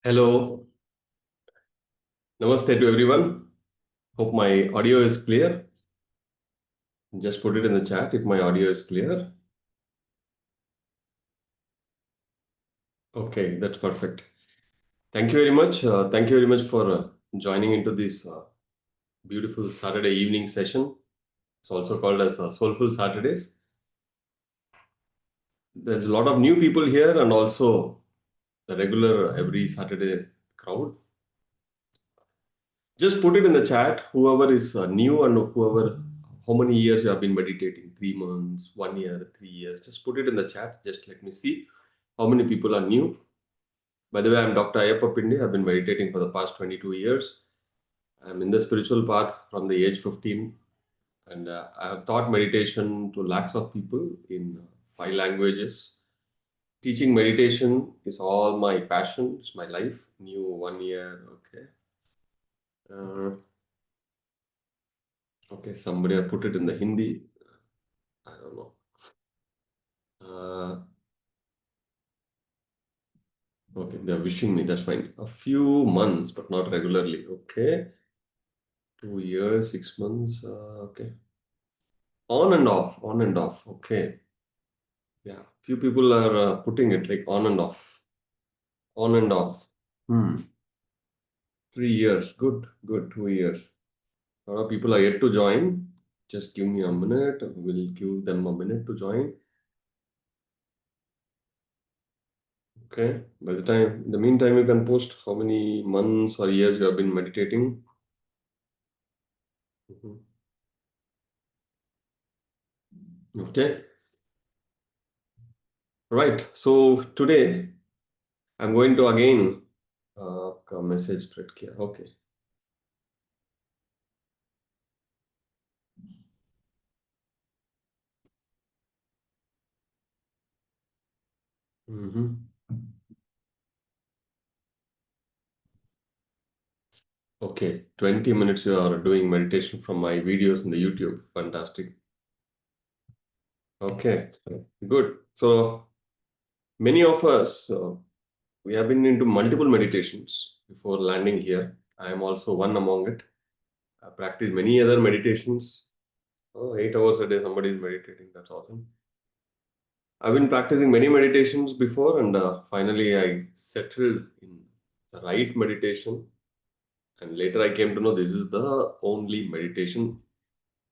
Hello, namaste to everyone. Hope my audio is clear. Just put it in the chat if my audio is clear. Okay, that's perfect. Thank you very much. Thank you very much for joining into this beautiful Saturday evening session. It's also called as Soulful Saturdays. There's a lot of new people here and also the regular every Saturday crowd. Just put it in the chat, whoever is new and whoever, how many years you have been meditating, 3 months, 1 year, 3 years, just put it in the chat. Just let me see how many people are new. By the way, I'm Dr. Ayyappa Pindi. I've been meditating for the past 22 years. I'm in the spiritual path from the age 15. And I have taught meditation to lakhs of people in 5 languages. Teaching meditation is all my passion. It's my life. New 1 year. Okay. Okay, somebody have put it in the Hindi. I don't know. Okay, they're wishing me. That's fine. A few months, but not regularly. Okay. 2 years, 6 months. Okay. On and off. On and off. Okay. Yeah. Few people are putting it like on and off. On and off. 3 years. Good. Good. 2 years. A lot of people are yet to join. Just give me a minute. We'll give them a minute to join. Okay. By the time, in the meantime, you can post how many months or years you have been meditating. Okay. Right. So today I'm going to again message thread here. Okay. Okay. 20 minutes you are doing meditation from my videos in the YouTube. Fantastic. Okay. Good. So many of us, we have been into multiple meditations before landing here. I am also one among it. I practice many other meditations. Oh, 8 hours a day, somebody is meditating. That's awesome. I've been practicing many meditations before, and finally I settled in the right meditation. And later I came to know this is the only meditation.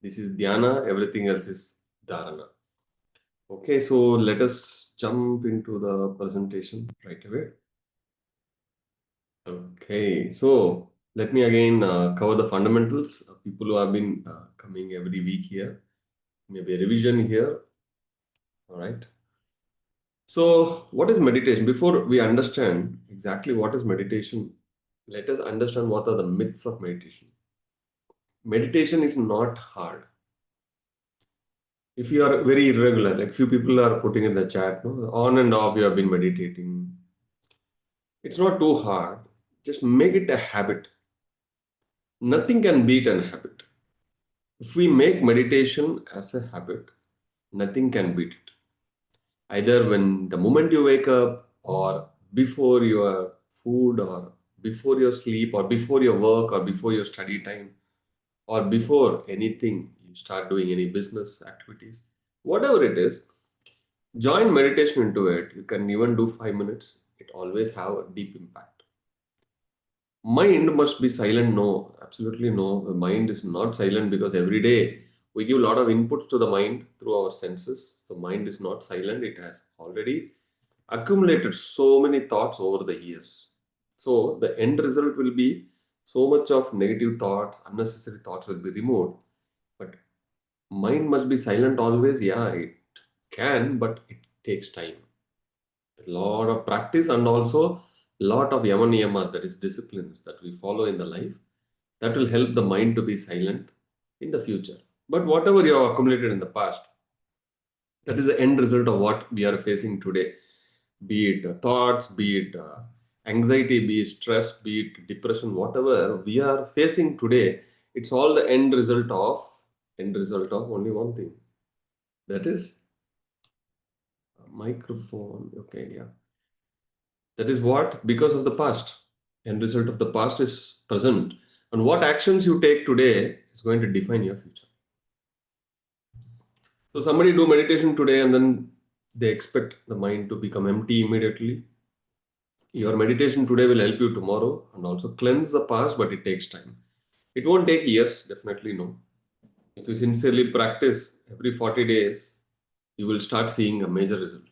This is dhyana, everything else is dharana. Okay, so let us jump into the presentation right away. Okay, so let me again cover the fundamentals. People who have been coming every week here, maybe a revision here. All right. So, what is meditation? Before we understand exactly what is meditation, let us understand what are the myths of meditation. Meditation is not hard. If you are very irregular, like few people are putting in the chat, no, on and off you have been meditating. It's not too hard. Just make it a habit. Nothing can beat a habit. If we make meditation as a habit, nothing can beat it. Either when the moment you wake up or before your food or before your sleep or before your work or before your study time or before anything you start doing any business activities, whatever it is, join meditation into it. You can even do 5 minutes. It always have a deep impact. Mind must be silent. No, absolutely no. The mind is not silent because every day we give a lot of inputs to the mind through our senses. The mind is not silent. It has already accumulated so many thoughts over the years. So the end result will be so much of negative thoughts, unnecessary thoughts will be removed. But mind must be silent always. Yeah, it can, but it takes time. A lot of practice and also a lot of yama niyamas, that is disciplines that we follow in the life, that will help the mind to be silent in the future. But whatever you have accumulated in the past, that is the end result of what we are facing today. Be it thoughts, be it anxiety, be it stress, be it depression, whatever we are facing today, it's all the end result of only one thing. That is microphone. Okay, yeah. That is what, because of the past. End result of the past is present. And what actions you take today is going to define your future. So somebody do meditation today and then they expect the mind to become empty immediately. Your meditation today will help you tomorrow and also cleanse the past, but it takes time. It won't take years, definitely no. If you sincerely practice every 40 days, you will start seeing a major result.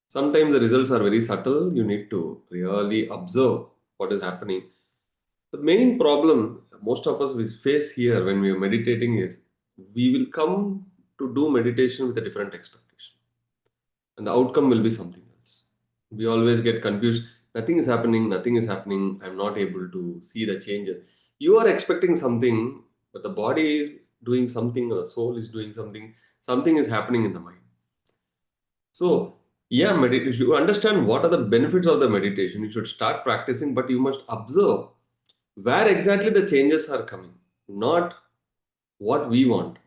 Sometimes the results are very subtle. You need to really observe what is happening. The main problem most of us we face here when we are meditating is we will come to do meditation with a different expectation, and the outcome will be something else. We always get confused. Nothing is happening, nothing is happening. I'm not able to see the changes. You are expecting something, but the body is doing something, or the soul is doing something, something is happening in the mind. So, yeah, meditation, you understand what are the benefits of the meditation. You should start practicing, but you must observe where exactly the changes are coming, not what we want.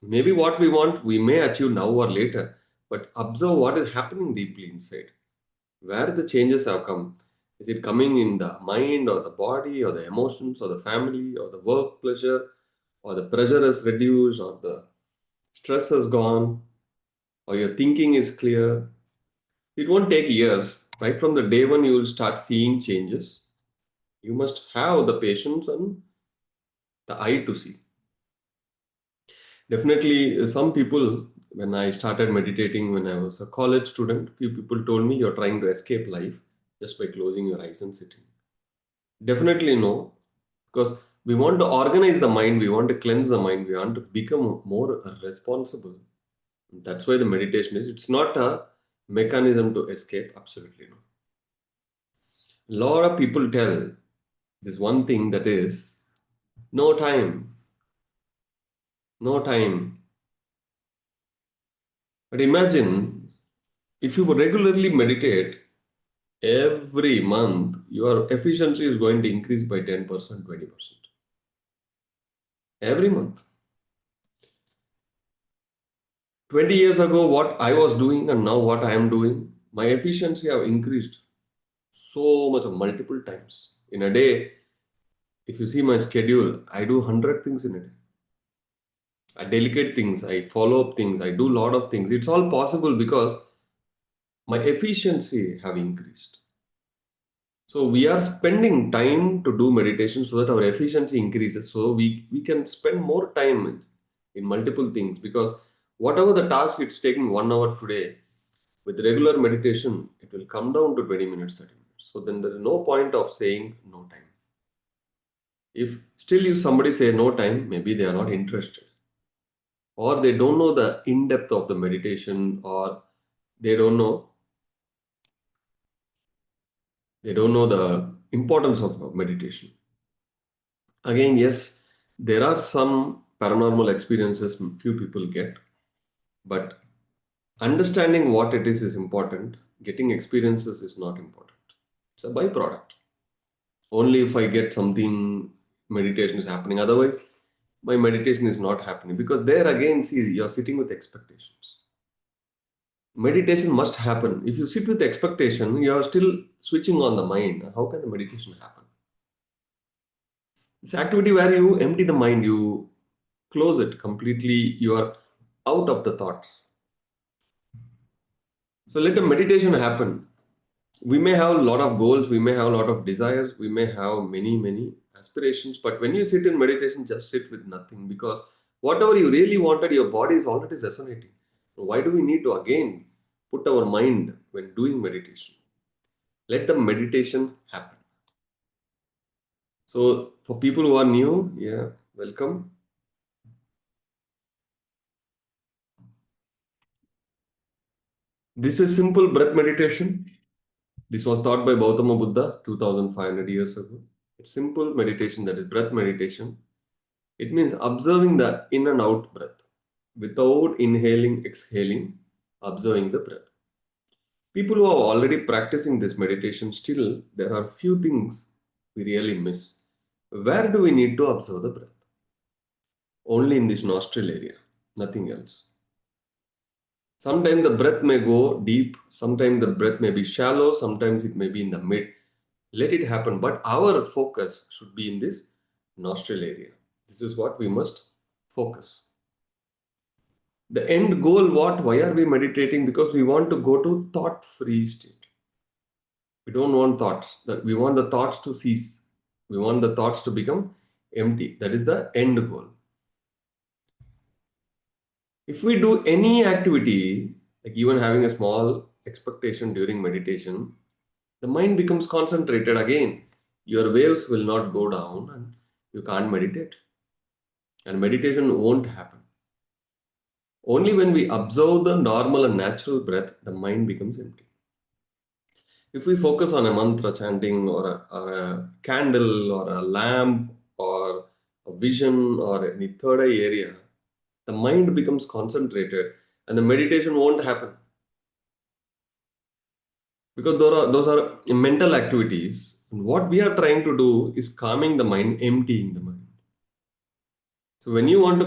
Maybe what we want we may achieve now or later, but observe what is happening deeply inside. Where the changes have come. Is it coming in the mind or the body or the emotions or the family or the work pleasure or the pressure is reduced or the stress has gone or your thinking is clear? It won't take years. Right from the day one, you will start seeing changes. You must have the patience and the eye to see. Definitely, some people, when I started meditating when I was a college student, few people told me you're trying to escape life just by closing your eyes and sitting. Definitely no, because we want to organize the mind, we want to cleanse the mind, we want to become more responsible. That's why the meditation is. It's not a mechanism to escape. Absolutely no. A lot of people tell this one thing that is no time, no time. But imagine if you regularly meditate every month, your efficiency is going to increase by 10%, 20%. Every month. 20 years ago, what I was doing and now what I am doing, my efficiency have increased so much of multiple times. In a day, if you see my schedule, I do 100 things in a day. I delegate things, I follow up things, I do a lot of things. It's all possible because my efficiency have increased. So we are spending time to do meditation so that our efficiency increases. So we can spend more time in multiple things because whatever the task it's taking 1 hour today, with regular meditation, it will come down to 20 minutes, 30 minutes. So then there is no point of saying no time. If still if somebody say no time, maybe they are not interested. Or they don't know the in-depth of the meditation, or they don't know they don't know the importance of meditation. Again, yes, there are some paranormal experiences few people get, but understanding what it is important. Getting experiences is not important. It's a byproduct. Only if I get something, meditation is happening. Otherwise, my meditation is not happening because there again, see, you're sitting with expectations. Meditation must happen. If you sit with expectation, you are still switching on the mind. How can the meditation happen? It's activity where you empty the mind, you close it completely, you are out of the thoughts. So let the meditation happen. We may have a lot of goals, we may have a lot of desires, we may have many aspirations, but when you sit in meditation, just sit with nothing because whatever you really wanted, your body is already resonating. Why do we need to again put our mind when doing meditation? Let the meditation happen. So for people who are new, yeah, welcome. This is simple breath meditation. This was taught by Gautama Buddha 2500 years ago. It's simple meditation, that is breath meditation. It means observing the in and out breath without inhaling, exhaling, observing the breath. People who are already practicing this meditation, still there are few things we really miss. Where do we need to observe the breath? Only in this nostril area, nothing else. Sometimes the breath may go deep, sometimes the breath may be shallow, sometimes it may be in the mid. Let it happen, but our focus should be in this nostril area. This is what we must focus. The end goal, what? Why are we meditating? Because we want to go to thought-free state. We don't want thoughts. That we want the thoughts to cease. We want the thoughts to become empty. That is the end goal. If we do any activity, like even having a small expectation during meditation, the mind becomes concentrated again. Your waves will not go down and you can't meditate. And meditation won't happen. Only when we observe the normal and natural breath, the mind becomes empty. If we focus on a mantra chanting or a candle or a lamp or a vision or any third eye area, the mind becomes concentrated and the meditation won't happen. Because those are mental activities. And what we are trying to do is calming the mind, emptying the mind. So when you want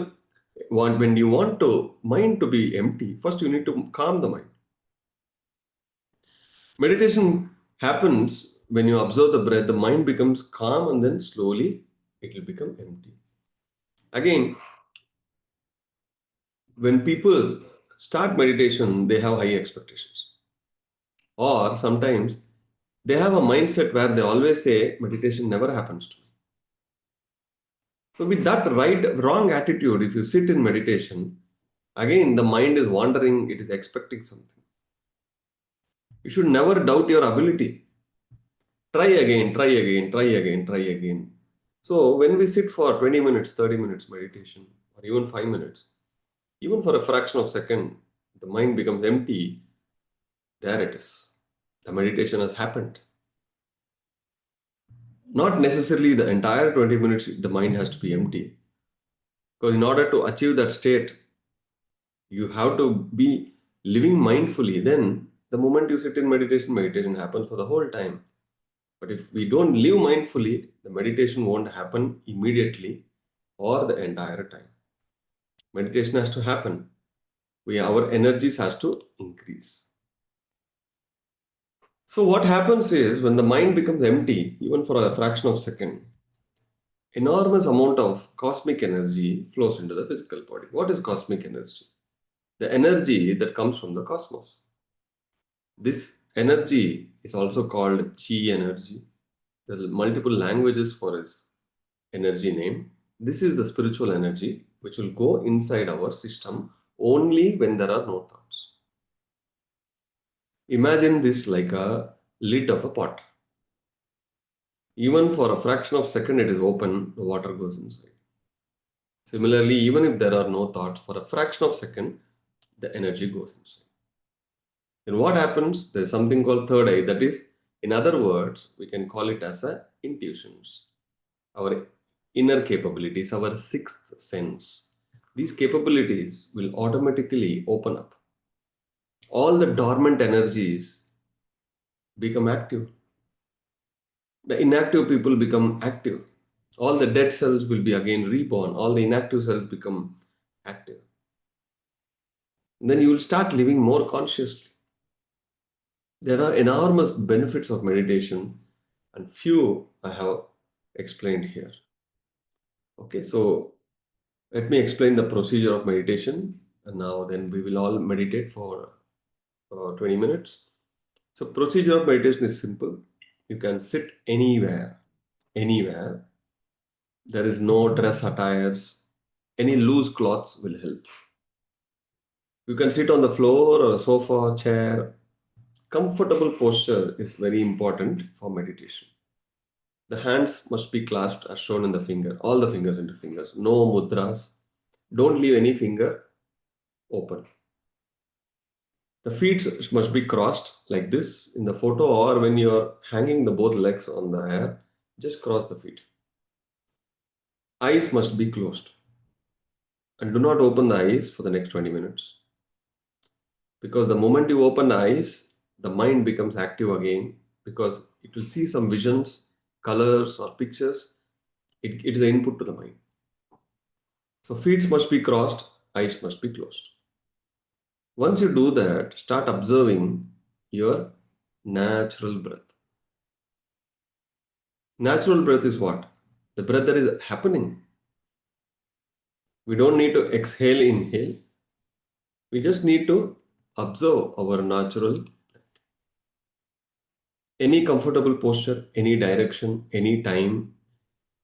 to mind to be empty, first you need to calm the mind. Meditation happens when you observe the breath, the mind becomes calm and then slowly it will become empty. Again, when people start meditation, they have high expectations. Or sometimes they have a mindset where they always say, meditation never happens to me. So, with that wrong attitude, if you sit in meditation, again the mind is wandering, it is expecting something. You should never doubt your ability. Try again, try again, try again, try again. So, when we sit for 20 minutes, 30 minutes meditation, or even 5 minutes, even for a fraction of a second, the mind becomes empty. There it is. The meditation has happened. Not necessarily the entire 20 minutes, the mind has to be empty. Because in order to achieve that state, you have to be living mindfully. Then, the moment you sit in meditation, meditation happens for the whole time. But if we don't live mindfully, the meditation won't happen immediately or the entire time. Meditation has to happen. Our energies has to increase. So what happens is when the mind becomes empty, even for a fraction of a second, enormous amount of cosmic energy flows into the physical body. What is cosmic energy? The energy that comes from the cosmos. This energy is also called chi energy. There are multiple languages for its energy name. This is the spiritual energy which will go inside our system only when there are no thoughts. Imagine this like a lid of a pot. Even for a fraction of a second it is open, the water goes inside. Similarly, even if there are no thoughts, for a fraction of a second, the energy goes inside. Then what happens? There's something called third eye. That is, in other words, we can call it as a intuitions. Our inner capabilities, our sixth sense. These capabilities will automatically open up. All the dormant energies become active. The inactive people become active. All the dead cells will be again reborn. All the inactive cells become active. And then you will start living more consciously. There are enormous benefits of meditation, and few I have explained here. Okay, so let me explain the procedure of meditation. And now then we will all meditate for 20 minutes. So procedure of meditation is simple. You can sit anywhere, anywhere. There is no dress attires. Any loose cloths will help. You can sit on the floor or a sofa, chair. Comfortable posture is very important for meditation. The hands must be clasped as shown in the finger, all the fingers into fingers. No mudras. Don't leave any finger open. The feet must be crossed like this in the photo, or when you're hanging the both legs on the air, just cross the feet. Eyes must be closed. And do not open the eyes for the next 20 minutes. Because the moment you open the eyes, the mind becomes active again because it will see some visions, colors, or pictures. It is an input to the mind. So feet must be crossed, eyes must be closed. Once you do that, start observing your natural breath. Natural breath is what? The breath that is happening. We don't need to exhale, inhale. We just need to observe our natural. Any comfortable posture, any direction, any time,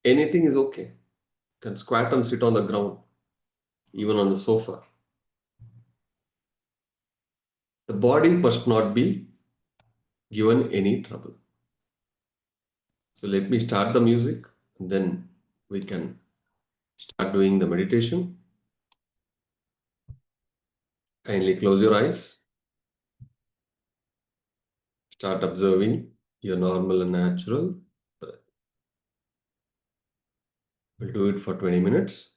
anything is okay. You can squat and sit on the ground, even on the sofa. The body must not be given any trouble. So let me start the music, and then we can start doing the meditation. Kindly close your eyes. Start observing your normal and natural breath. We'll do it for 20 minutes.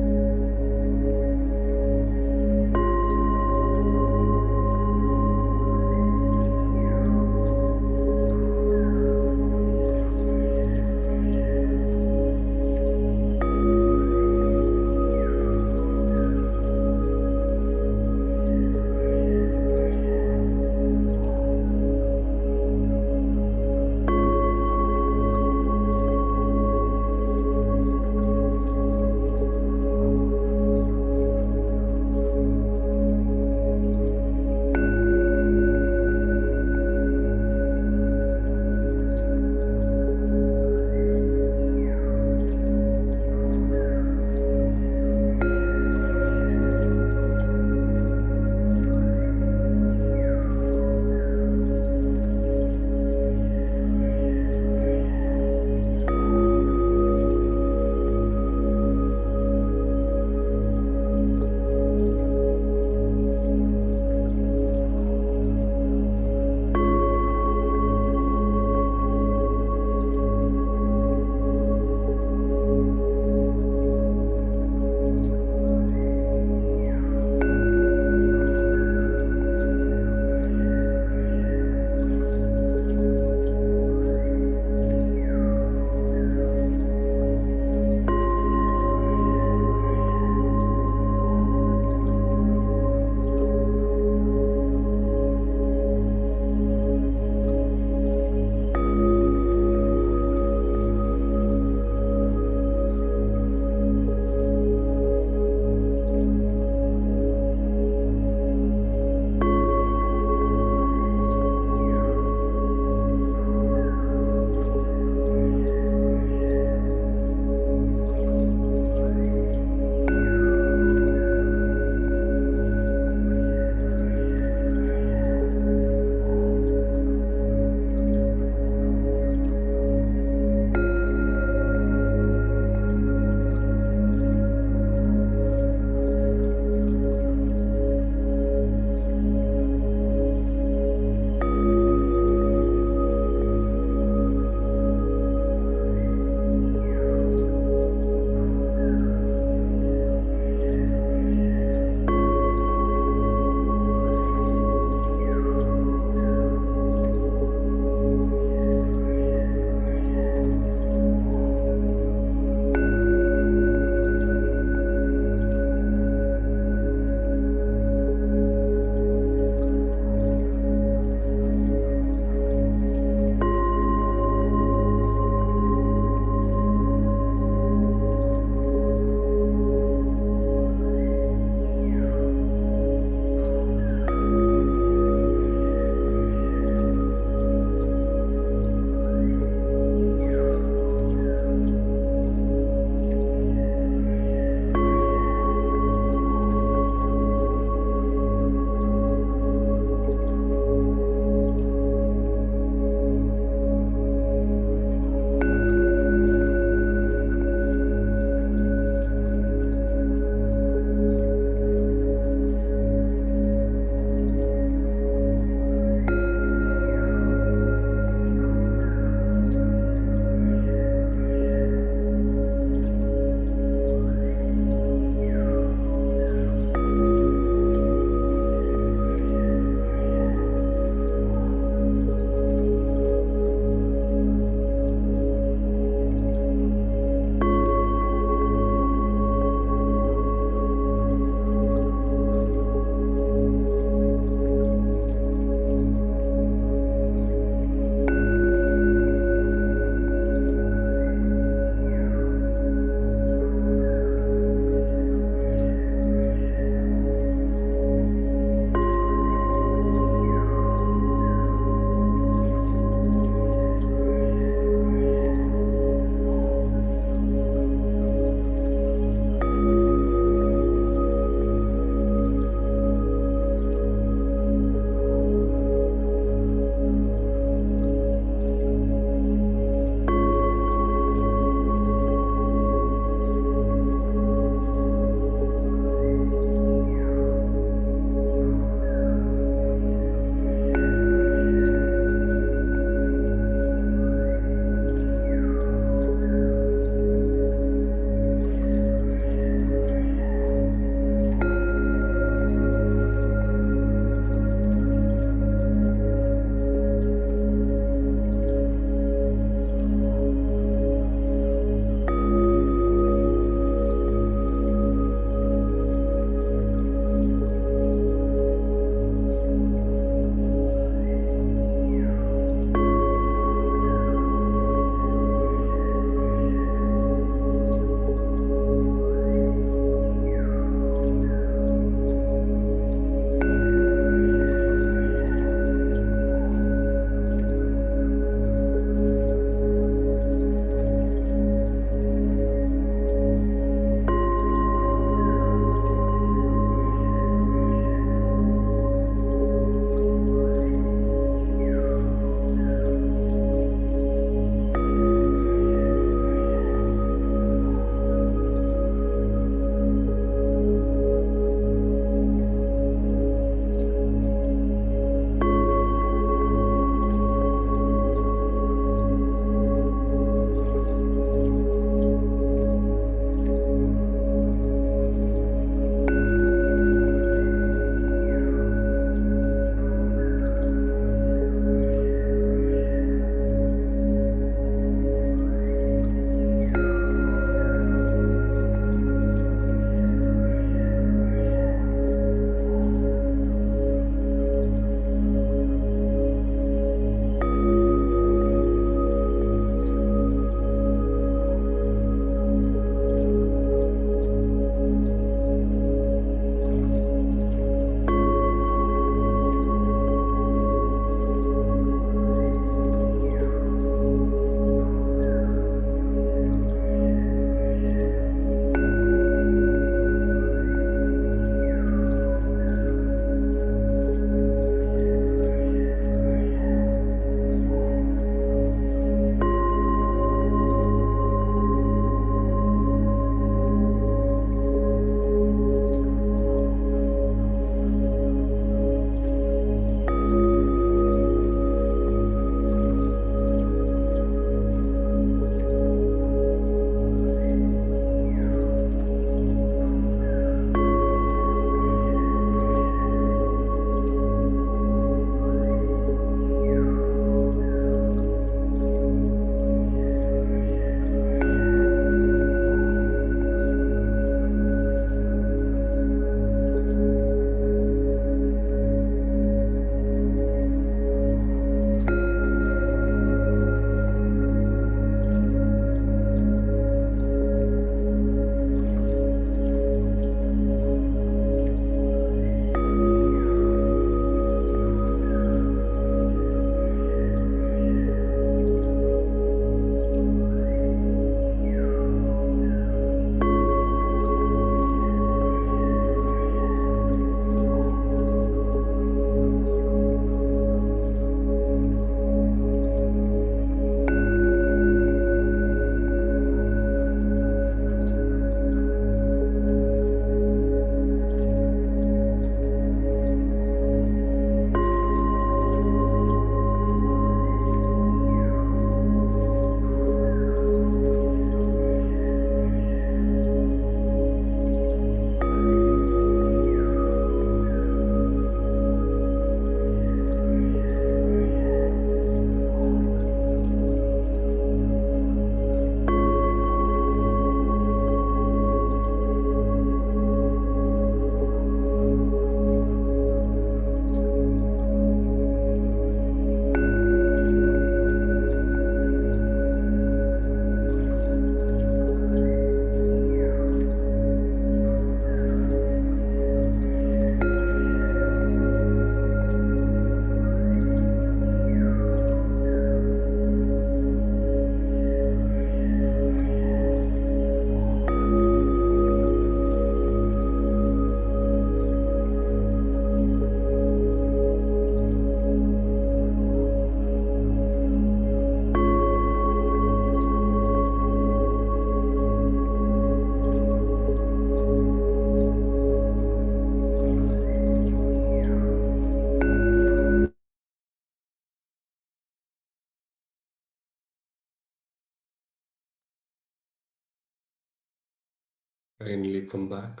Kindly come back.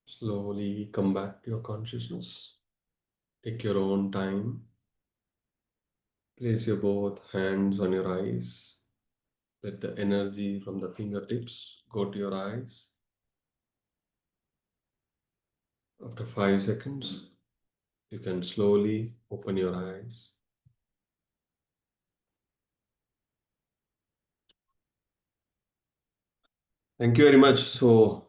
Slowly come back to your consciousness. Take your own time. Place your both hands on your eyes. Let the energy from the fingertips go to your eyes. After 5 seconds, you can slowly open your eyes. Thank you very much. So,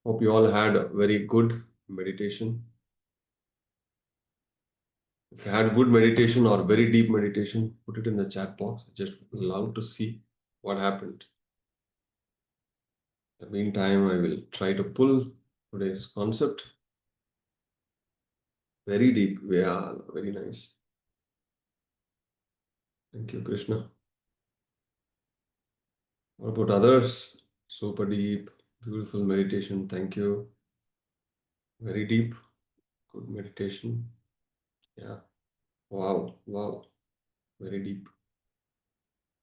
hope you all had a very good meditation. If you had good meditation or very deep meditation, put it in the chat box. I just love to see what happened. In the meantime, I will try to pull today's concept very deep. Yeah, very nice. Thank you, Krishna. What about others? Super deep, beautiful meditation. Thank you. Very deep, good meditation. Yeah. Wow, wow. Very deep,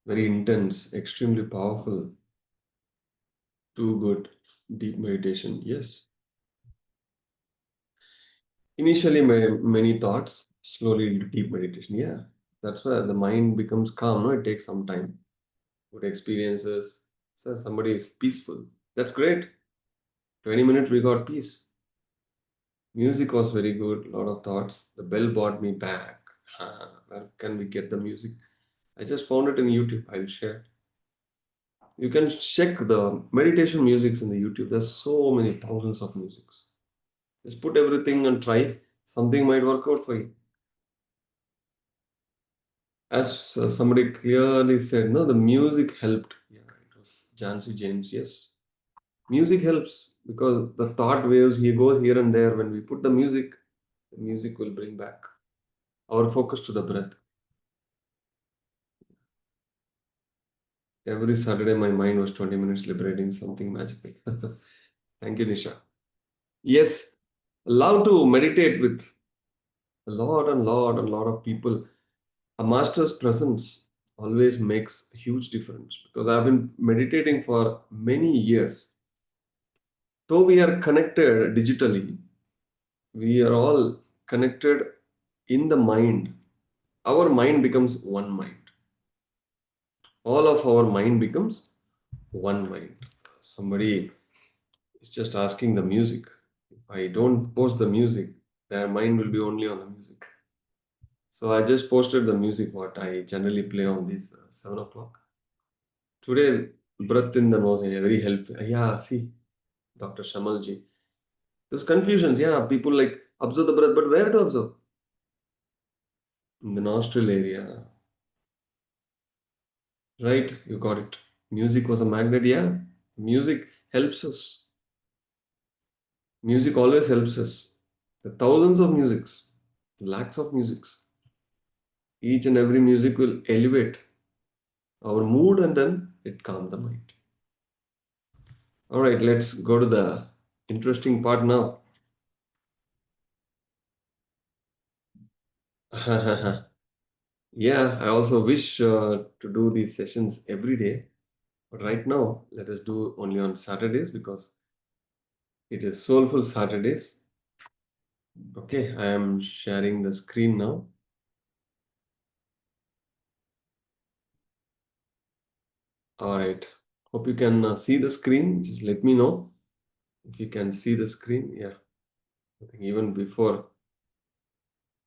very intense, extremely powerful. Too good. Deep meditation. Yes. Initially, many thoughts, slowly into deep meditation. Yeah. That's why the mind becomes calm. No, it takes some time. Good experiences. So somebody is peaceful. That's great. 20 minutes we got peace. Music was very good. A lot of thoughts. The bell brought me back. Where can we get the music? I just found it in YouTube. I'll share. You can check the meditation musics in the YouTube. There's so many thousands of musics. Just put everything and try. Something might work out for you. As somebody clearly said, no, the music helped. Yeah, it was Jancy James. Yes, music helps because the thought waves he goes here and there. When we put the music will bring back our focus to the breath. Every Saturday, my mind was 20 minutes liberating something magical. Thank you, Nisha. Yes, love to meditate with a lot and lot and lot of people. A master's presence always makes a huge difference because I've been meditating for many years. Though we are connected digitally, we are all connected in the mind. Our mind becomes one mind. All of our mind becomes one mind. Somebody is just asking the music. If I don't post the music, their mind will be only on the music. So I just posted the music what I generally play on this 7 o'clock. Today, breath in the nose, yeah, very helpful. Yeah, see, Dr. Shamalji. There's confusions. Yeah, people like observe the breath, but where to observe? In the nostril area. Right, you got it. Music was a magnet. Yeah, music helps us. Music always helps us. The thousands of musics, lakhs of musics. Each and every music will elevate our mood and then it calm the mind. All right, let's go to the interesting part now. Yeah, I also wish to do these sessions every day. But right now, let us do only on Saturdays because it is Soulful Saturdays. Okay, I am sharing the screen now. All right. Hope you can see the screen. Just let me know if you can see the screen. Yeah, I think even before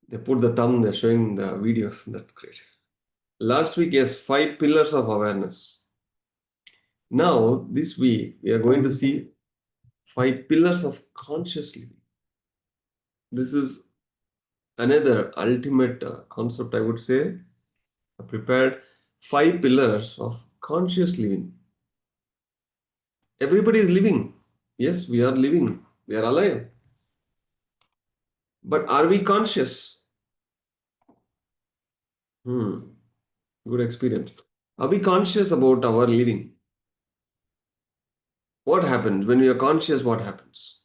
they put the thumb, they're showing the videos. That's great. Last week, yes, 5 pillars of awareness. Now, this week, we are going to see 5 pillars of conscious living. This is another ultimate concept, I would say. I prepared 5 pillars of conscious living. Everybody is living. Yes, we are living. We are alive. But are we conscious? Hmm. Good experience. Are we conscious about our living? What happens when we are conscious? What happens?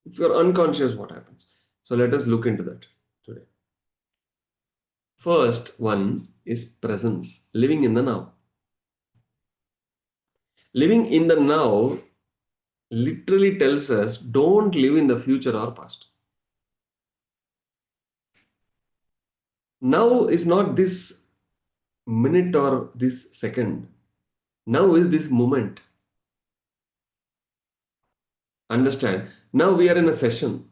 If you're unconscious, what happens? So let us look into that today. First one is presence, living in the now. Living in the now literally tells us don't live in the future or past. Now is not this minute or this second. Now is this moment. Understand? Now we are in a session,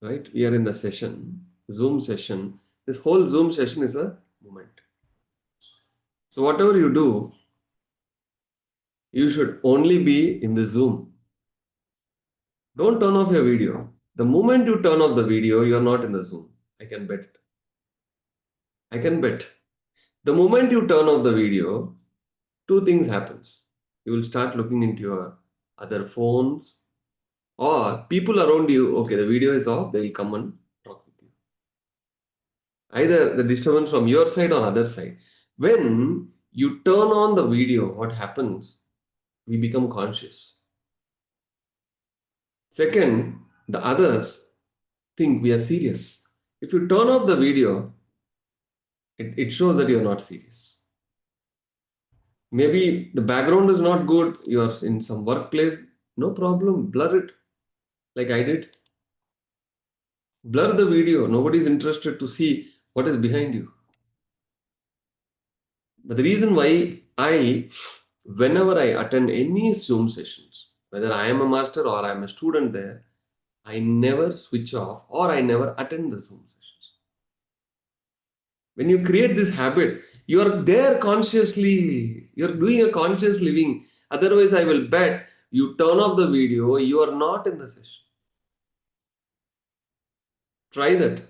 right? We are in a session, Zoom session. This whole Zoom session is a moment. So whatever you do, you should only be in the Zoom. Don't turn off your video. The moment you turn off the video, you are not in the Zoom. I can bet it. I can bet. The moment you turn off the video, two things happens. You will start looking into your other phones or people around you. Okay, the video is off. They will come and talk with you. Either the disturbance from your side or other side. When you turn on the video, what happens? We become conscious. Second, the others think we are serious. If you turn off the video, it shows that you're not serious. Maybe the background is not good, you're in some workplace, no problem, blur it like I did. Blur the video, nobody's interested to see what is behind you. But the reason why whenever I attend any Zoom sessions, whether I am a master or I am a student there, I never switch off or I never attend the Zoom sessions. When you create this habit, you are there consciously, you're doing a conscious living. Otherwise, I will bet you turn off the video, you are not in the session. Try that.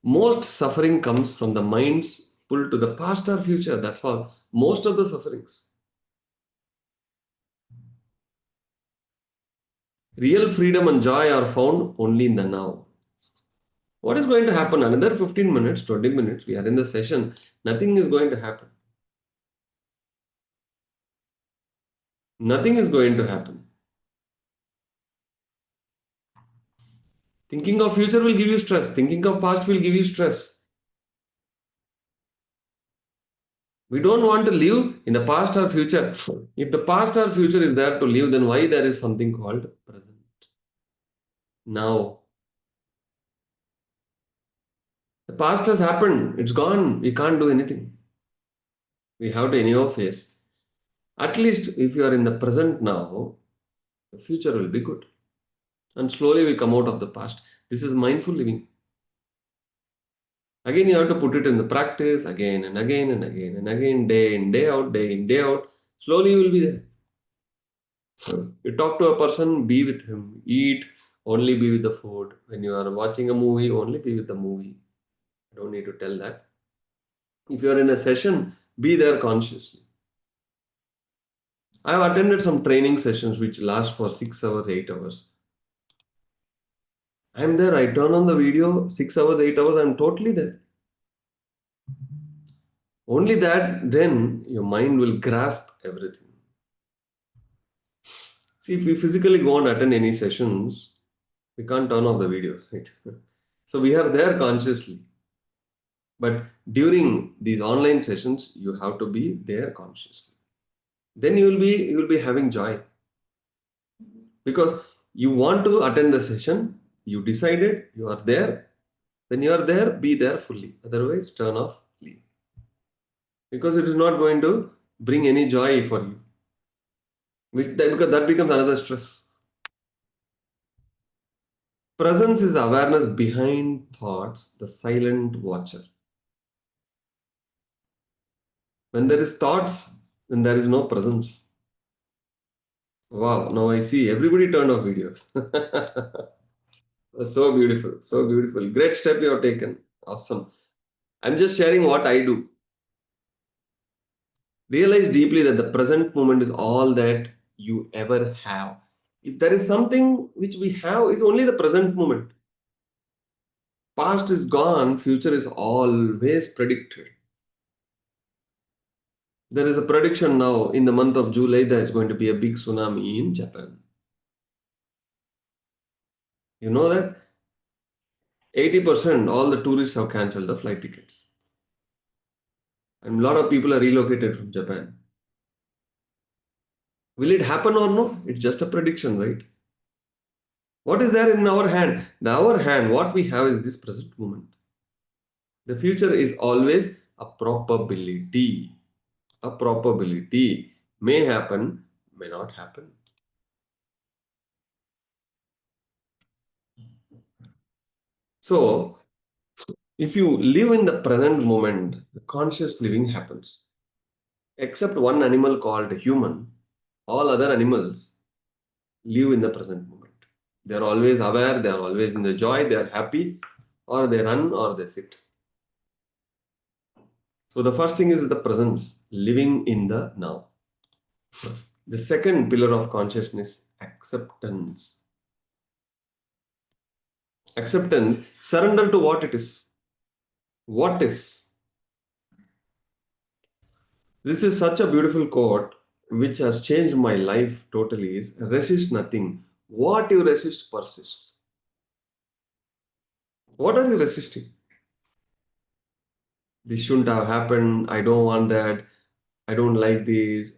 Most suffering comes from the mind's pull to the past or future. That's all. Most of the sufferings. Real freedom and joy are found only in the now. What is going to happen? Another 15 minutes, 20 minutes, we are in the session. Nothing is going to happen. Nothing is going to happen. Thinking of future will give you stress. Thinking of past will give you stress. We don't want to live in the past or future. If the past or future is there to live, then why there is something called present? Now. The past has happened. It's gone. We can't do anything. We have to anyhow face. At least if you are in the present now, the future will be good. And slowly we come out of the past. This is mindful living. Again, you have to put it in the practice again and again and again and again, day in, day out, day in, day out. Slowly you will be there. You talk to a person, be with him. Eat, only be with the food. When you are watching a movie, only be with the movie. I don't need to tell that. If you are in a session, be there consciously. I have attended some training sessions which last for 6 hours, 8 hours. I'm there, I turn on the video, 6 hours, 8 hours, I'm totally there. Only that, then your mind will grasp everything. See, if we physically go and attend any sessions, we can't turn off the videos, right? So we are there consciously. But during these online sessions, you have to be there consciously. Then you will be having joy. Because you want to attend the session, you decided, you are there. When you are there, be there fully. Otherwise, turn off, leave. Because it is not going to bring any joy for you. Because that becomes another stress. Presence is the awareness behind thoughts, the silent watcher. When there is thoughts, then there is no presence. Wow, now I see everybody turned off videos. So beautiful, so beautiful. Great step you have taken. Awesome. I'm just sharing what I do. Realize deeply that the present moment is all that you ever have. If there is something which we have, is only the present moment. Past is gone, future is always predicted. There is a prediction now in the month of July there is going to be a big tsunami in Japan. You know that? 80% all the tourists have cancelled the flight tickets. And a lot of people are relocated from Japan. Will it happen or no? It's just a prediction, right? What is there in our hand? In our hand, what we have is this present moment. The future is always a probability. A probability may happen, may not happen. So, if you live in the present moment, the conscious living happens. Except one animal called human, all other animals live in the present moment. They are always aware, they are always in the joy, they are happy, or they run or they sit. So the first thing is the presence, living in the now. The second pillar of consciousness, acceptance. Acceptance, surrender to what it is. What is? This is such a beautiful quote which has changed my life totally is resist nothing. What you resist persists. What are you resisting? This shouldn't have happened. I don't want that. I don't like this.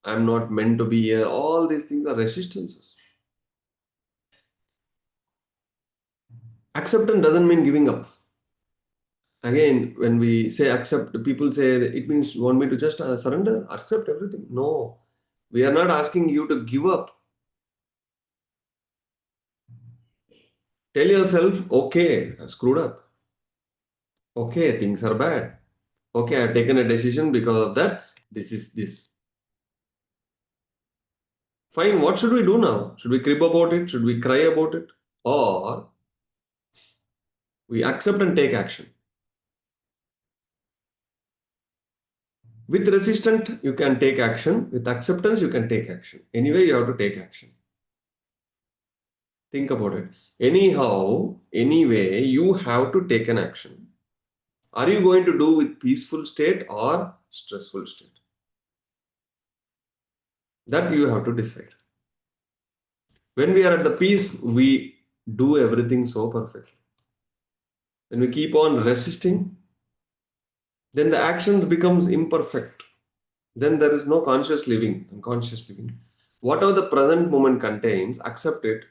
I'm not meant to be here. All these things are resistances. Acceptance doesn't mean giving up. Again, when we say accept, people say that it means you want me to just surrender, accept everything. No, we are not asking you to give up. Tell yourself, okay, I screwed up. Okay, things are bad. Okay, I've taken a decision because of that. This is this. Fine, what should we do now? Should we crib about it? Should we cry about it? Or we accept and take action? With resistance, you can take action. With acceptance, you can take action. Anyway, you have to take action. Think about it. Anyhow, anyway, you have to take an action. Are you going to do with peaceful state or stressful state? That you have to decide. When we are at the peace, we do everything so perfectly. When we keep on resisting, then the action becomes imperfect. Then there is no conscious living, unconscious living. Whatever the present moment contains, accept it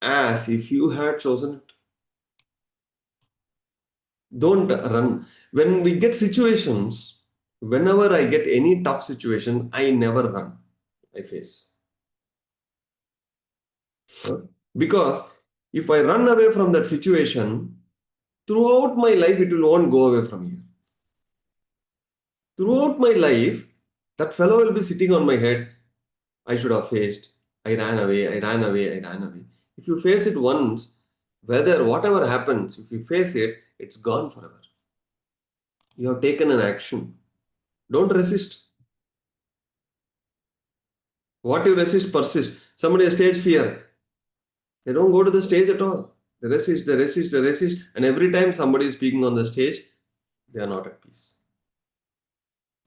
as if you had chosen it. Don't run. When we get situations, whenever I get any tough situation, I never run. I face. Because if I run away from that situation, throughout my life, it will won't go away from you. Throughout my life, that fellow will be sitting on my head. I should have faced. I ran away, I ran away, I ran away. If you face it once, whether whatever happens, if you face it, it's gone forever. You have taken an action. Don't resist. What you resist persists. Somebody has stage fear. They don't go to the stage at all. They resist, they resist, they resist. And every time somebody is speaking on the stage, they are not at peace.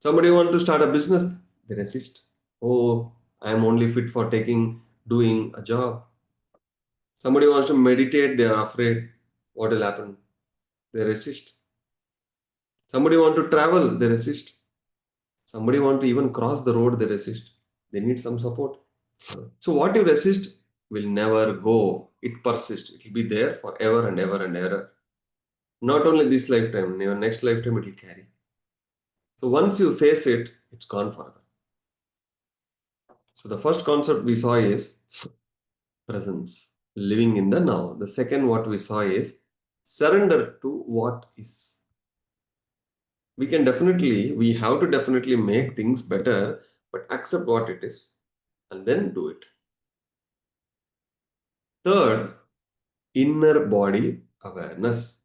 Somebody wants to start a business, they resist. Oh, I am only fit for doing a job. Somebody wants to meditate, they are afraid. What will happen? They resist. Somebody want to travel, they resist. Somebody want to even cross the road, they resist. They need some support. So what you resist will never go. It persists. It will be there forever and ever and ever. Not only this lifetime, your next lifetime it will carry. So once you face it, it's gone forever. So the first concept we saw is presence, living in the now. The second what we saw is surrender to what is. We have to definitely make things better, but accept what it is and then do it. Third, inner body awareness.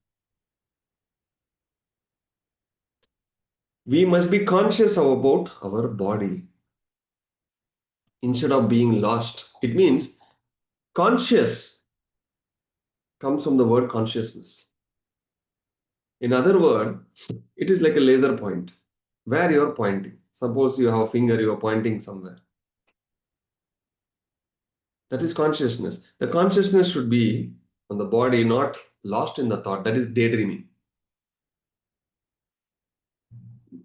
We must be conscious about our body instead of being lost. It means conscious comes from the word consciousness. In other words, it is like a laser point where you are pointing. Suppose you have a finger, you are pointing somewhere. That is consciousness. The consciousness should be on the body, not lost in the thought. That is daydreaming.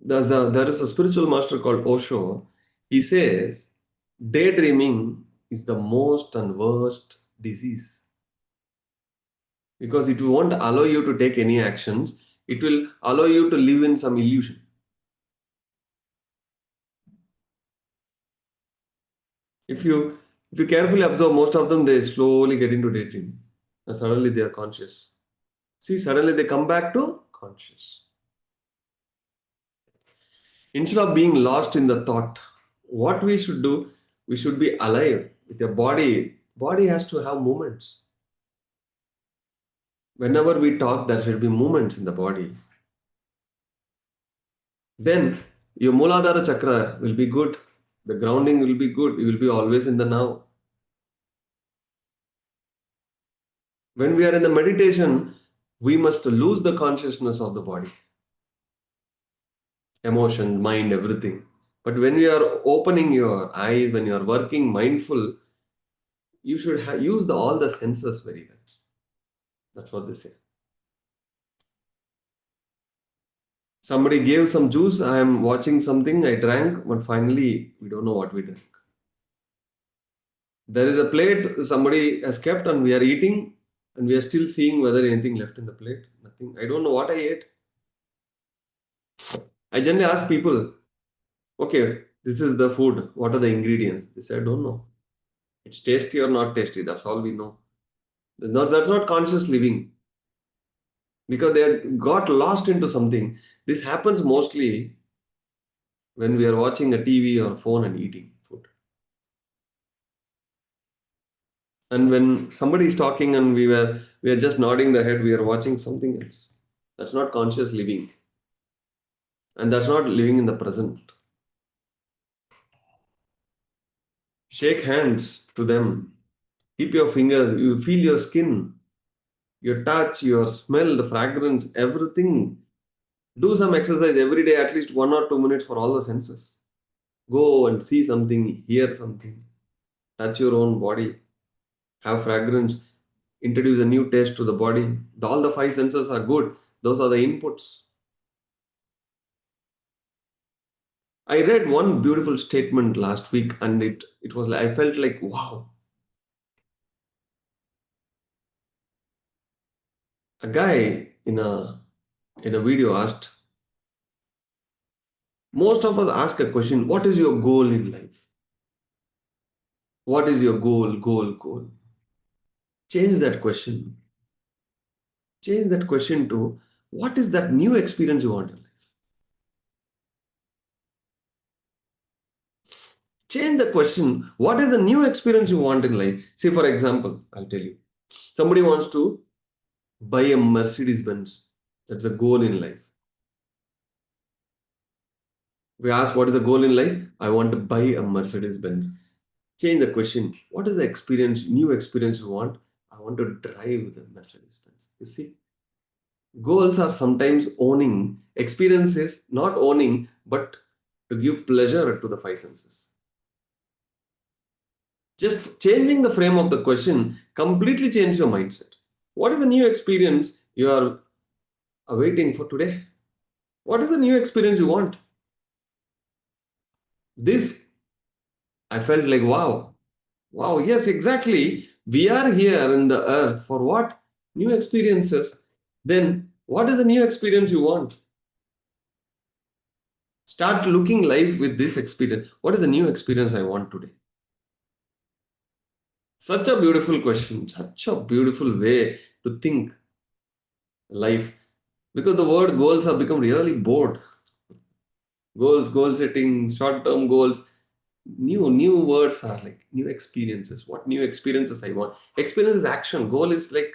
There is a spiritual master called Osho. He says, daydreaming is the most and worst disease because it won't allow you to take any actions. It will allow you to live in some illusion. If you carefully observe, most of them they slowly get into daydreaming, and suddenly they are conscious. See, suddenly they come back to conscious. Instead of being lost in the thought, what we should do, we should be alive with your body. Body has to have movements. Whenever we talk, there should be movements in the body. Then your Muladhara chakra will be good. The grounding will be good. You will be always in the now. When we are in the meditation, we must lose the consciousness of the body, emotion, mind, everything. But when you are opening your eyes, when you are working mindful, you should use all the senses very well. That's what they say. Somebody gave some juice. I am watching something. I drank, but finally we don't know what we drank. There is a plate somebody has kept, and we are eating, and we are still seeing whether anything left in the plate. Nothing. I don't know what I ate. I generally ask people, okay, this is the food. What are the ingredients? They say, I don't know. It's tasty or not tasty. That's all we know. That's not conscious living because they got lost into something. This happens mostly when we are watching a TV or phone and eating food. And when somebody is talking and we are just nodding the head, we are watching something else. That's not conscious living. And that's not living in the present. Shake hands to them. Keep your fingers, you feel your skin, your touch, your smell, the fragrance, everything. Do some exercise every day, at least 1 or 2 minutes for all the senses. Go and see something, hear something, touch your own body, have fragrance, introduce a new taste to the body. All the five senses are good. Those are the inputs. I read one beautiful statement last week, and it was like I felt like wow. A guy in a video asked, most of us ask a question, what is your goal in life? What is your goal? Change that question. Change that question to what is that new experience you want in life? Change the question. What is the new experience you want in life? Say, for example, I'll tell you. Somebody wants to buy a Mercedes Benz. That's a goal in life. We ask, what is the goal in life? I want to buy a Mercedes Benz. Change the question. What is the experience, new experience you want? I want to drive the Mercedes Benz. You see, goals are sometimes owning, experiences not owning, but to give pleasure to the five senses. Just changing the frame of the question completely change your mindset. What is the new experience you are awaiting for today? What is the new experience you want? This, I felt like, wow, wow, yes, exactly. We are here in the earth for what? New experiences. Then, what is the new experience you want? Start looking life with this experience. What is the new experience I want today? Such a beautiful question, such a beautiful way to think life. Because the word goals have become really bored. Goals, goal setting, short term goals. New words are like new experiences. What new experiences I want? Experience is action. Goal is like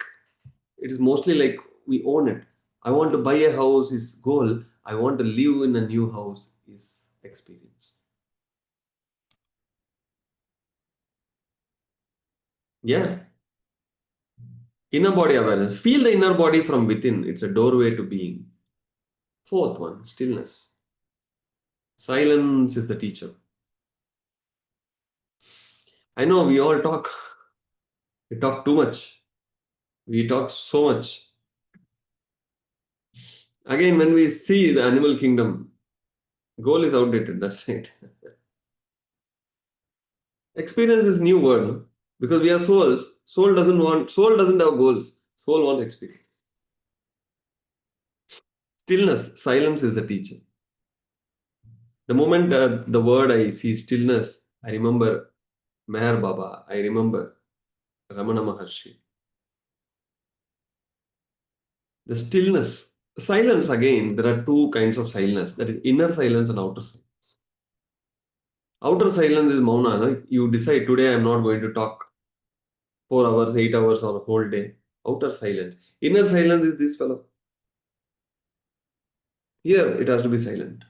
it is mostly like we own it. I want to buy a house is goal. I want to live in a new house is experience. Yeah. Inner body awareness. Feel the inner body from within. It's a doorway to being. Fourth one, stillness. Silence is the teacher. I know we all talk. We talk too much. We talk so much. Again, when we see the animal kingdom, goal is outdated. That's it. Experience is new word, no? Because we are souls. Soul doesn't have goals. Soul wants experience. Stillness, silence is the teacher. The moment the word I see stillness, I remember Meher Baba, I remember Ramana Maharshi. The stillness, silence again, there are two kinds of silence. That is inner silence and outer silence. Outer silence is mauna. No? You decide today I am not going to talk 4 hours, 8 hours, or a whole day. Outer silence. Inner silence is this fellow. Here it has to be silent.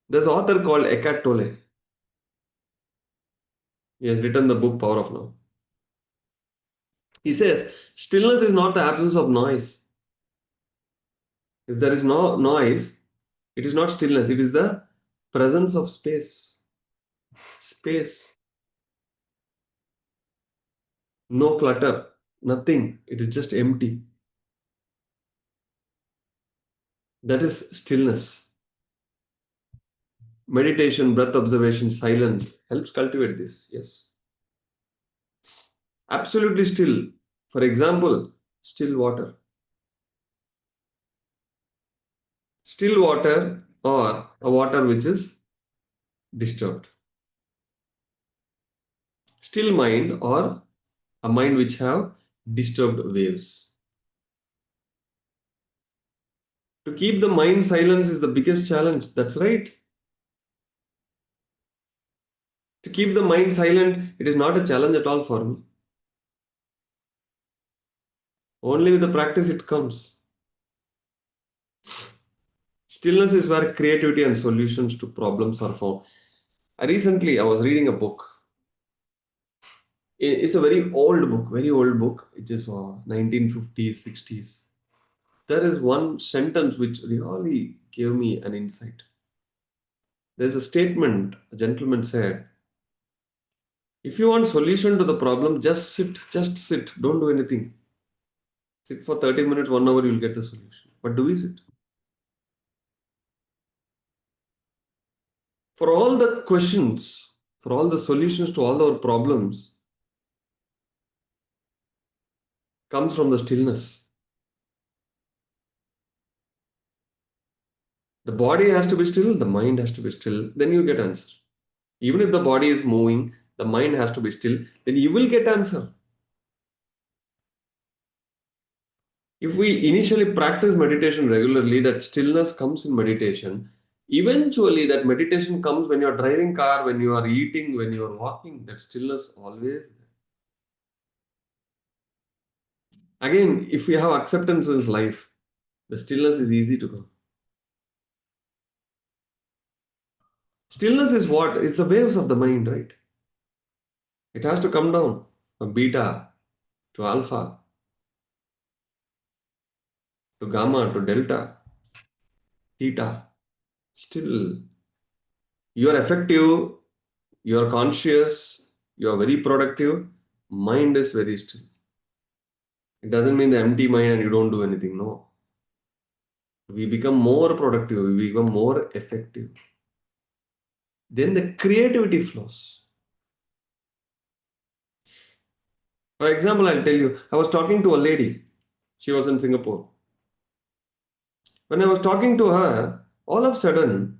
There's an author called Eckhart Tolle. He has written the book Power of Now. He says stillness is not the absence of noise. If there is no noise, it is not stillness, it is the presence of space. Space. No clutter, nothing. It is just empty. That is stillness. Meditation, breath observation, silence helps cultivate this. Yes. Absolutely still. For example, still water. Still water or a water which is disturbed. Still mind or a mind which have disturbed waves. To keep the mind silent is the biggest challenge. That's right. To keep the mind silent, it is not a challenge at all for me. Only with the practice it comes. Stillness is where creativity and solutions to problems are found. I was reading a book. It's a very old book. It is 1950s, 60s. There is one sentence which really gave me an insight. There's a statement a gentleman said, if you want solution to the problem, just sit, don't do anything. Sit for 30 minutes, 1 hour, you'll get the solution. But do we sit? For all the questions, for all the solutions to all our problems, comes from the stillness. The body has to be still, the mind has to be still, then you get answer. Even if the body is moving, the mind has to be still, then you will get answer. If we initially practice meditation regularly, that stillness comes in meditation. Eventually, that meditation comes when you are driving car, when you are eating, when you are walking. That stillness always there. Again, if we have acceptance in life, the stillness is easy to come. Stillness is what? It's the waves of the mind, right? It has to come down from beta to alpha to gamma to delta, theta. Still, you are effective, you are conscious, you are very productive, mind is very still. It doesn't mean the empty mind and you don't do anything. No. We become more productive, we become more effective. Then the creativity flows. For example, I'll tell you, I was talking to a lady. She was in Singapore. When I was talking to her, all of a sudden,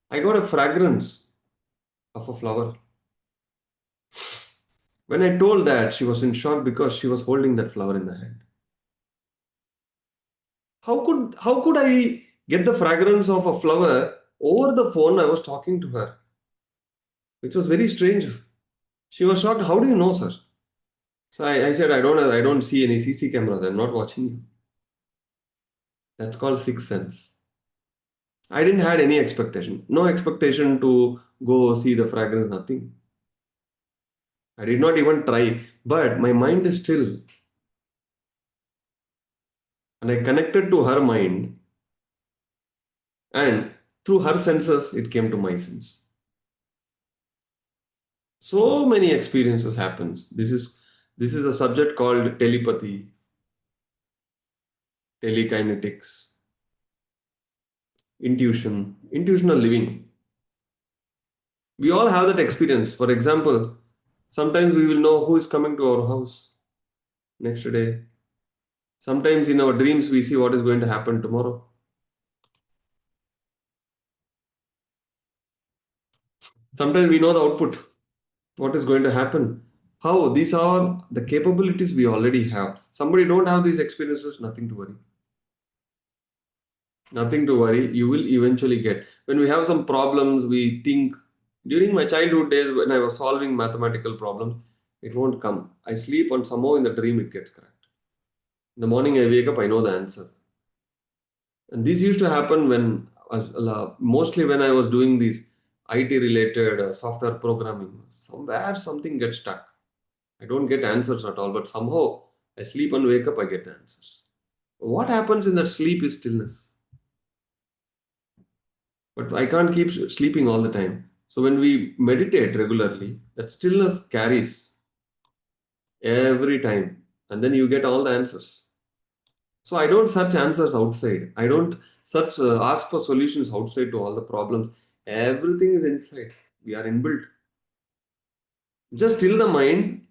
I got a fragrance of a flower. When I told that, she was in shock because she was holding that flower in the hand. How could I get the fragrance of a flower over the phone? I was talking to her, which was very strange. She was shocked. How do you know, sir? So I said, I don't see any CC cameras. I'm not watching you. That's called sixth sense. I didn't had any expectation. No expectation to go see the fragrance, nothing. I did not even try. But my mind is still. And I connected to her mind. And through her senses, it came to my sense. So many experiences happens. This is a subject called telepathy, telekinetics. intuitional living. We all have that experience. For example, sometimes we will know who is coming to our house next day. Sometimes in our dreams, we see what is going to happen tomorrow. Sometimes we know the output, what is going to happen. How? These are the capabilities we already have. Somebody don't have these experiences, nothing to worry. Nothing to worry. You will eventually get. When we have some problems, we think during my childhood days when I was solving mathematical problems, it won't come. I sleep and somehow in the dream it gets correct. In the morning I wake up, I know the answer. And this used to happen when, mostly when I was doing these IT related software programming. Somewhere something gets stuck. I don't get answers at all, but somehow I sleep and wake up, I get the answers. What happens in that sleep is stillness. But I can't keep sleeping all the time. So when we meditate regularly, that stillness carries every time, and then you get all the answers. So I don't search answers outside. I don't search ask for solutions outside to all the problems. Everything is inside. We are inbuilt. Just still the mind.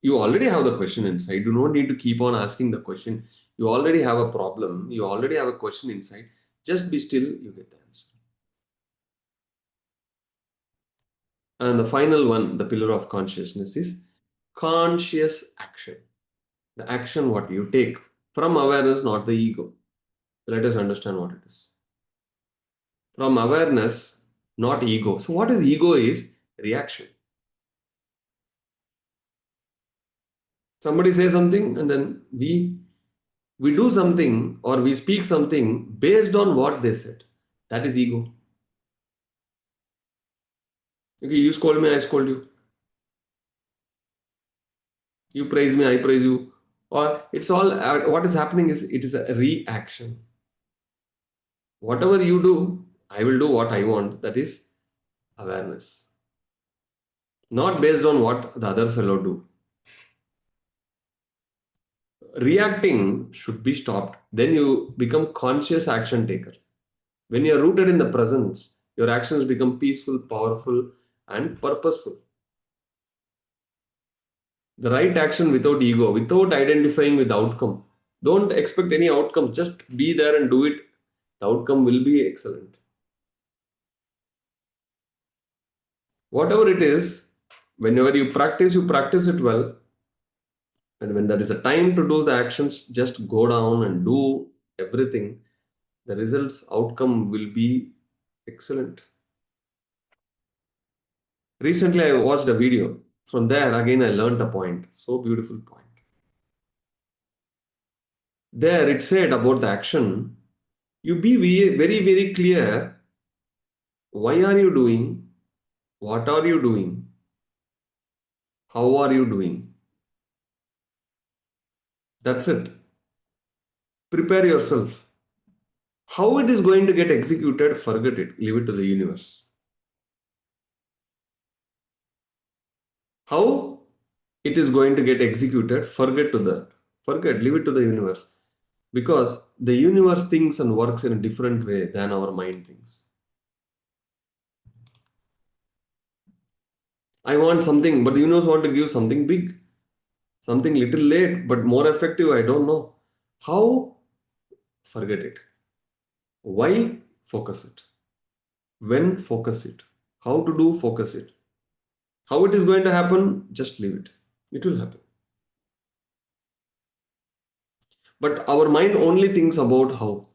You already have the question inside. You don't need to keep on asking the question. You already have a problem. You already have a question inside. Just be still. You get the answer. And the final one, the pillar of consciousness, is conscious action. The action what you take from awareness, not the ego. Let us understand what it is. From awareness, not ego. So, what is ego? Is reaction. Somebody says something, and then we do something or we speak something based on what they said. That is ego. Okay, you scold me, I scold you. You praise me, I praise you. Or it's all what is happening is it is a reaction. Whatever you do, I will do what I want. That is awareness. Not based on what the other fellow do. Reacting should be stopped. Then you become conscious action taker. When you are rooted in the presence, your actions become peaceful, powerful, and purposeful. The right action without ego, without identifying with the outcome. Don't expect any outcome. Just be there and do it. The outcome will be excellent. Whatever it is, whenever you practice it well. And when there is a time to do the actions, just go down and do everything. The results, outcome will be excellent. Recently, I watched a video. From there, again, I learned a point. So beautiful point. There, it said about the action. You be very, very clear. Why are you doing? What are you doing? How are you doing? That's it. Prepare yourself. How it is going to get executed, forget it. Leave it to the universe. How it is going to get executed, forget, leave it to the universe. Because the universe thinks and works in a different way than our mind thinks. I want something, but the universe want to give something big, something little late, but more effective. I don't know. How? Forget it. Why? Focus it. When? Focus it. How to do? Focus it. How it is going to happen? Just leave it. It will happen. But our mind only thinks about how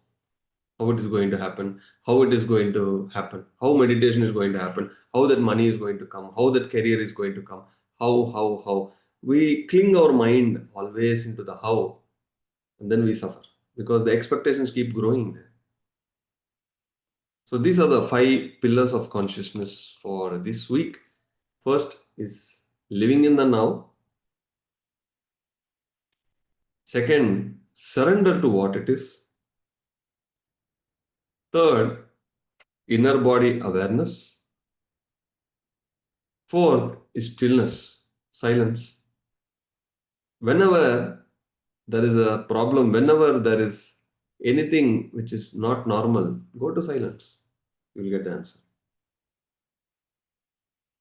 it is going to happen, how it is going to happen, how meditation is going to happen, how that money is going to come, how that career is going to come, how. We cling our mind always into the how, and then we suffer because the expectations keep growing there. So these are the 5 pillars of consciousness for this week. First is living in the now. Second, surrender to what it is. Third, inner body awareness. Fourth is stillness, silence. Whenever there is a problem, whenever there is anything which is not normal, go to silence. You will get the answer.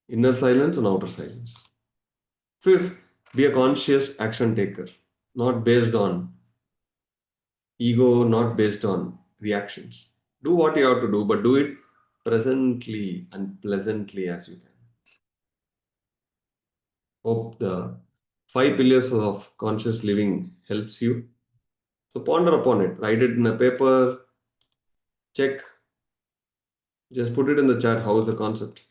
Inner silence and outer silence. Fifth, be a conscious action taker, not based on ego, not based on reactions. Do what you have to do, but do it presently and pleasantly as you can. Hope the 5 pillars of conscious living helps you. So ponder upon it, write it in a paper, check, just put it in the chat. How is the concept?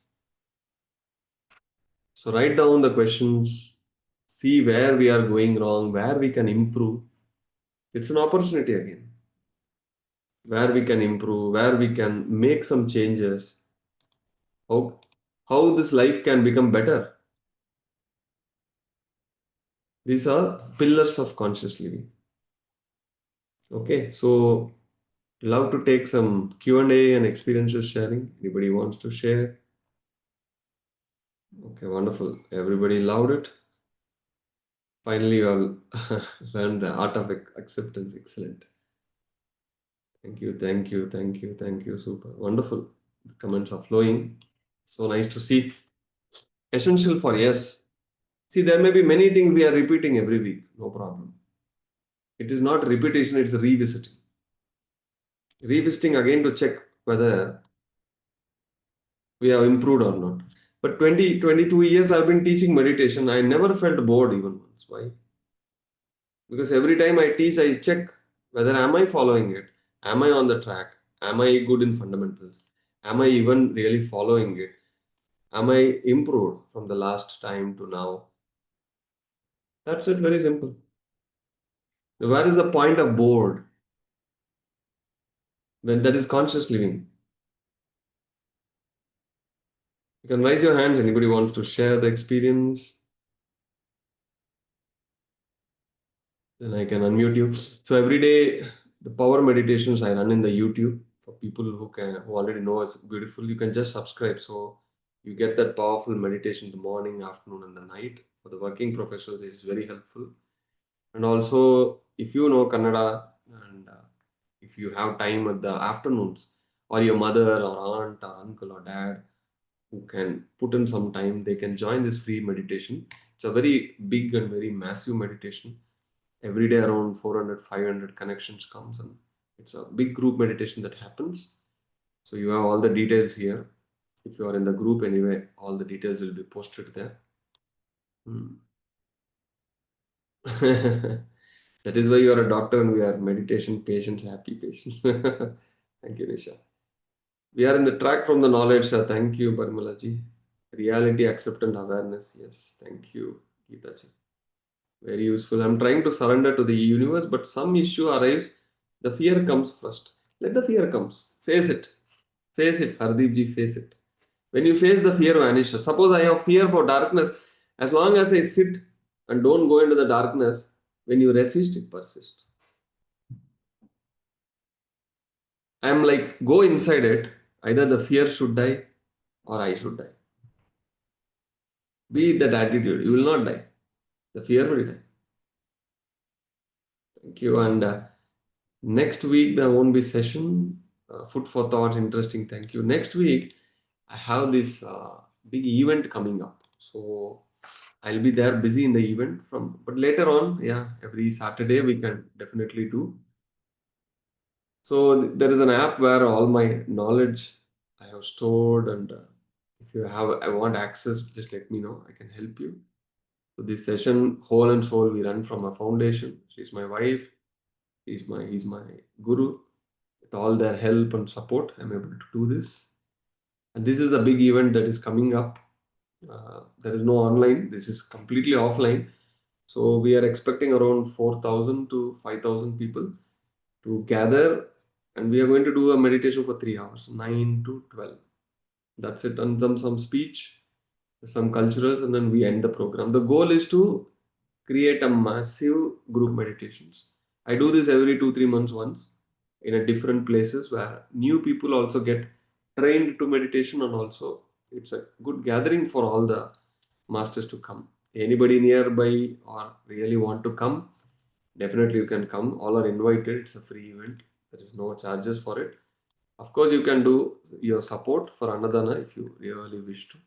So write down the questions, see where we are going wrong, where we can improve. It's an opportunity again, where we can improve, where we can make some changes, how, how this life can become better. These are pillars of conscious living. Okay, so love to take some Q&A and experiences sharing. Anybody wants to share? Okay, wonderful. Everybody loved it. Finally, you all learned the art of acceptance. Excellent. Thank you, thank you, thank you, thank you. Super. Wonderful. The comments are flowing. So nice to see. Essential for yes. See, there may be many things we are repeating every week. No problem. It is not repetition, it's revisiting. Revisiting again to check whether we have improved or not. But 22 years I've been teaching meditation. I never felt bored even once. Why? Because every time I teach, I check whether am I following it? Am I on the track? Am I good in fundamentals? Am I even really following it? Am I improved from the last time to now? That's it, very simple. Where is the point of bored? When that is conscious living. You can raise your hands. Anybody wants to share the experience? Then I can unmute you. So every day, the power meditations I run in the YouTube for people who already know it's beautiful. You can just subscribe, so you get that powerful meditation in the morning, afternoon, and the night. For the working professionals, this is very helpful. And also, if you know Kannada and if you have time at the afternoons, or your mother or aunt or uncle or dad who can put in some time, they can join this free meditation. It's a very big and very massive meditation. Every day around 400, 500 connections comes, and it's a big group meditation that happens. So you have all the details here. If you are in the group anyway, all the details will be posted there. Hmm. That is why you are a doctor and we are meditation patients, happy patients. Thank you, Nisha. We are in the track from the knowledge. Thank you, Barmalaji. Reality, acceptance, awareness. Yes, thank you, Geetaji. Very useful. I'm trying to surrender to the universe, but some issue arrives. The fear comes first. Let the fear comes. Face it. Face it, Hardeep face it. When you face the fear vanishes. Suppose I have fear for darkness. As long as I sit and don't go into the darkness, when you resist, it persists. I'm like, go inside it. Either the fear should die or I should die. Be that attitude. You will not die. The fear will die. Thank you. And next week, there won't be session. Food for thought. Interesting. Thank you. Next week, I have this big event coming up. So I'll be there busy in the event but later on, yeah, every Saturday we can definitely do. So there is an app where all my knowledge I have stored, and if you have, I want access, just let me know. I can help you. So this session, whole and soul, we run from a foundation. She's my wife. He's my guru. With all their help and support, I'm able to do this. And this is the big event that is coming up. There is no online. This is completely offline. So we are expecting around 4,000 to 5,000 people to gather, and we are going to do a meditation for 3 hours, 9 to 12. That's it. And some speech, some culturals, and then we end the program. The goal is to create a massive group meditations. I do this every 2-3 months once in a different places where new people also get trained to meditation, and also it's a good gathering for all the masters to come. Anybody nearby or really want to come, definitely you can come. All are invited. It's a free event. There is no charges for it. Of course, you can do your support for Annadana if you really wish to.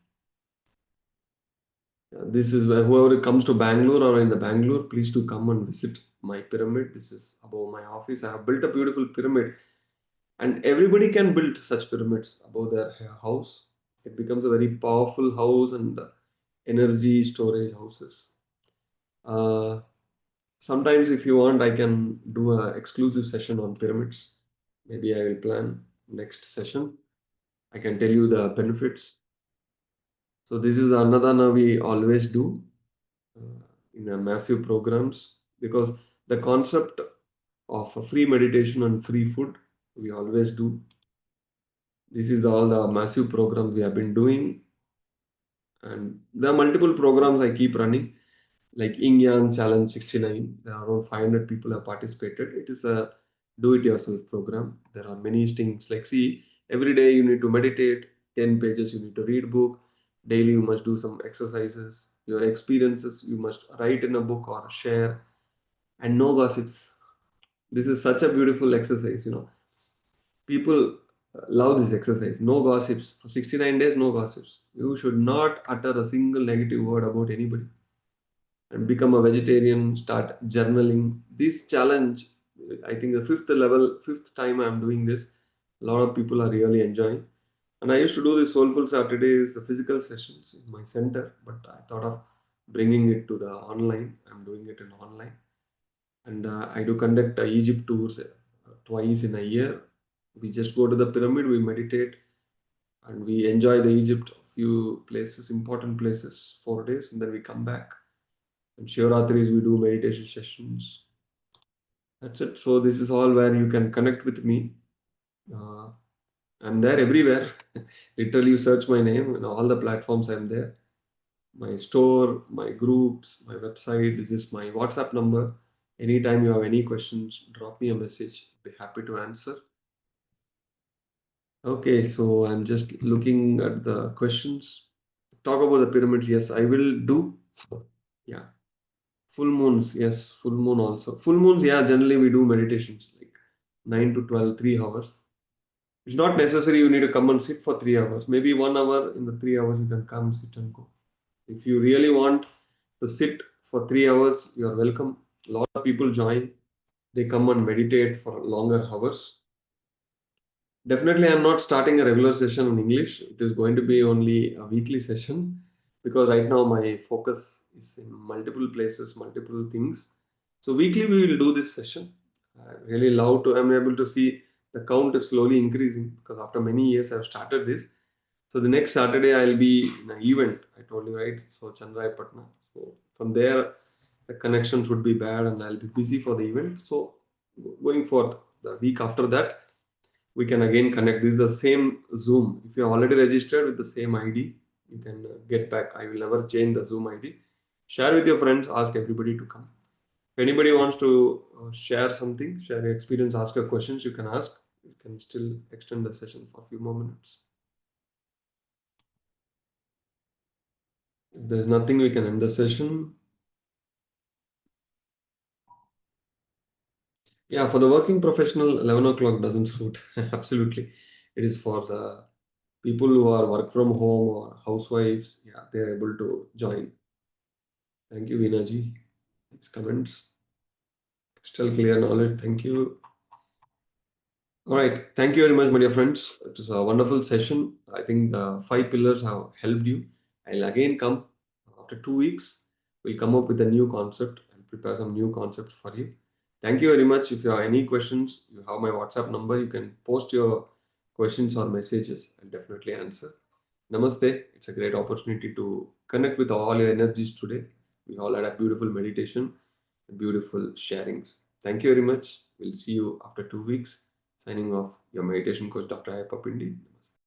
This is where whoever comes to Bangalore or in the Bangalore, please do come and visit my pyramid. This is above my office. I have built a beautiful pyramid, and everybody can build such pyramids above their house. It becomes a very powerful house and energy storage houses. Uh, Sometimes, if you want, I can do a exclusive session on pyramids. Maybe I will plan next session. I can tell you the benefits. So this is the Annadana we always do in a massive programs, because the concept of a free meditation and free food we always do. This is all the massive programs we have been doing, and there are multiple programs I keep running, like Yin Yang Challenge 69. There are around 500 people have participated. It is a do-it-yourself program. There are many things like, see, every day you need to meditate, 10 pages you need to read book, daily you must do some exercises, your experiences you must write in a book or share, and no gossips. This is such a beautiful exercise, People love this exercise. No gossips. For 69 days, no gossips. You should not utter a single negative word about anybody, and become a vegetarian, start journaling. This challenge, I think the fifth level, fifth time I'm doing this, a lot of people are really enjoying. And I used to do this Soulful Saturdays, the physical sessions in my center, but I thought of bringing it to the online. I'm doing it in online. And I do conduct Egypt tours twice in a year. We just go to the pyramid, we meditate, and we enjoy the Egypt, few places, important places, 4 days, and then we come back. And Shivratris, we do meditation sessions. That's it. So this is all where you can connect with me. Uh, I'm there everywhere. Literally, you search my name and all the platforms I'm there. My store, my groups, my website. This is my WhatsApp number. Anytime you have any questions, drop me a message. Be happy to answer. Okay, so I'm just looking at the questions. Talk about the pyramids. Yes, I will do. Yeah. Full moons, yes, full moon also. Full moons, yeah, generally we do meditations like 9 to 12, 3 hours. It's not necessary you need to come and sit for 3 hours. Maybe 1 hour in the 3 hours you can come, sit and go. If you really want to sit for 3 hours, you are welcome. A lot of people join, they come and meditate for longer hours. Definitely, I'm not starting a regular session in English. It is going to be only a weekly session, because right now my focus is in multiple places, multiple things. So weekly we will do this session. I really love to. I'm able to see the count is slowly increasing, because after many years I've started this. So the next Saturday I'll be in an event. I told you, right? So Chandrai Patna. So from there the connections would be bad and I'll be busy for the event. So going forward, the week after that, we can again connect. This is the same Zoom. If you're already registered with the same ID, you can get back. I will never change the Zoom ID. Share with your friends, ask everybody to come. If anybody wants to share something, share your experience, ask your questions, you can ask. You can still extend the session for a few more minutes. If there's nothing, we can end the session. Yeah, for the working professional, 11 o'clock doesn't suit. Absolutely. It is for the people who are work from home or housewives. Yeah, they're able to join. Thank you, Vinaji. These comments. Still clear knowledge. Thank you. All right. Thank you very much, my dear friends. It was a wonderful session. I think the 5 pillars have helped you. I'll again come after 2 weeks. We'll come up with a new concept and prepare some new concepts for you. Thank you very much. If you have any questions, you have my WhatsApp number. You can post your questions or messages. I'll definitely answer. Namaste. It's a great opportunity to connect with all your energies today. We all had a beautiful meditation, beautiful sharings. Thank you very much. We'll see you after 2 weeks. Signing off, your meditation coach, Dr. Ayyappa Pindi. Namaste.